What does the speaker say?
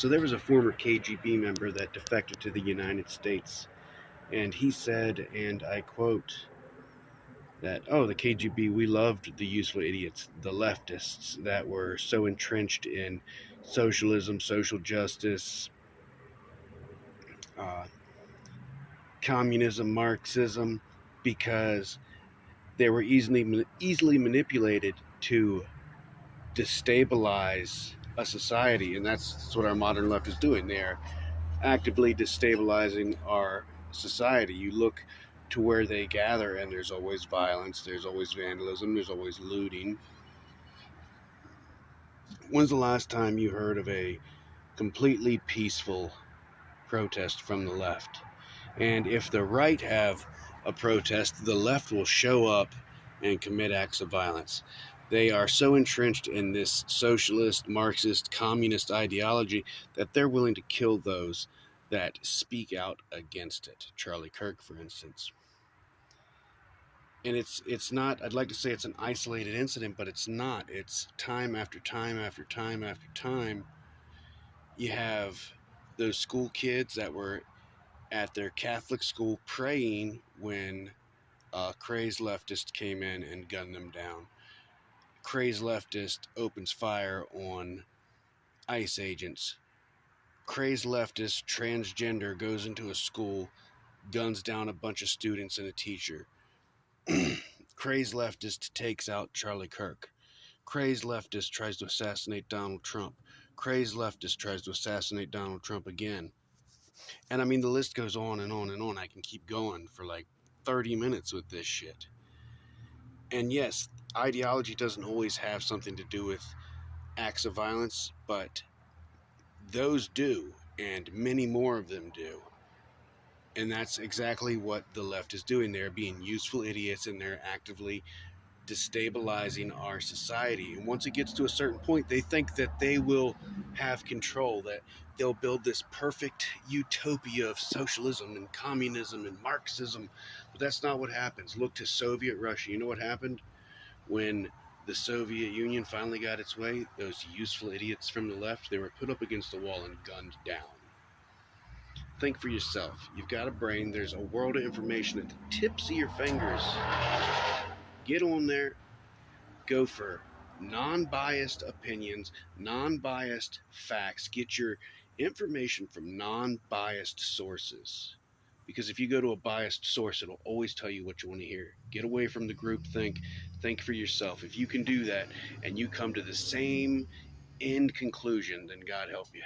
So there was a former KGB member that defected to the United States, and he said, and I quote, that, oh, the KGB, we loved the useful idiots, the leftists that were so entrenched in socialism, social justice, uh, communism, Marxism, because they were easily manipulated to destabilize a society, and that's what our modern left is doing. They're actively destabilizing our society. You look to where they gather, and there's always violence, there's always vandalism, there's always looting. When's the last time you heard of a completely peaceful protest from the left? And if the right have a protest, the left will show up and commit acts of violence. They are so entrenched in this socialist, Marxist, communist ideology that they're willing to kill those that speak out against it. Charlie Kirk, for instance. And it's not, I'd like to say it's an isolated incident, but it's not. It's time after time after time after time. You have those school kids that were at their Catholic school praying when a crazed leftist came in and gunned them down. Crazed leftist opens fire on ICE agents. Crazed leftist transgender goes into a school, guns down a bunch of students and a teacher. Crazed leftist takes out Charlie Kirk. Crazed leftist tries to assassinate Donald Trump. Crazed leftist tries to assassinate Donald Trump again. And I mean, the list goes on and on and on. I can keep going for like 30 minutes with this shit. And yes, ideology doesn't always have something to do with acts of violence, but those do, and many more of them do. And that's exactly what the left is doing. They're being useful idiots, and they're actively destabilizing our society. And once it gets to a certain point, they think that they will have control, that they'll build this perfect utopia of socialism and communism and Marxism. But that's not what happens. Look to Soviet Russia. You know what happened when the Soviet Union finally got its way? Those useful idiots from the left, they were put up against the wall and gunned down. Think for yourself. You've got a brain. There's a world of information at the tips of your fingers. Get on there. Go for non-biased opinions, non-biased facts. Get your information from non-biased sources. Because if you go to a biased source, it'll always tell you what you want to hear. Get away from the group think. Think for yourself. If you can do that and you come to the same end conclusion, then God help you.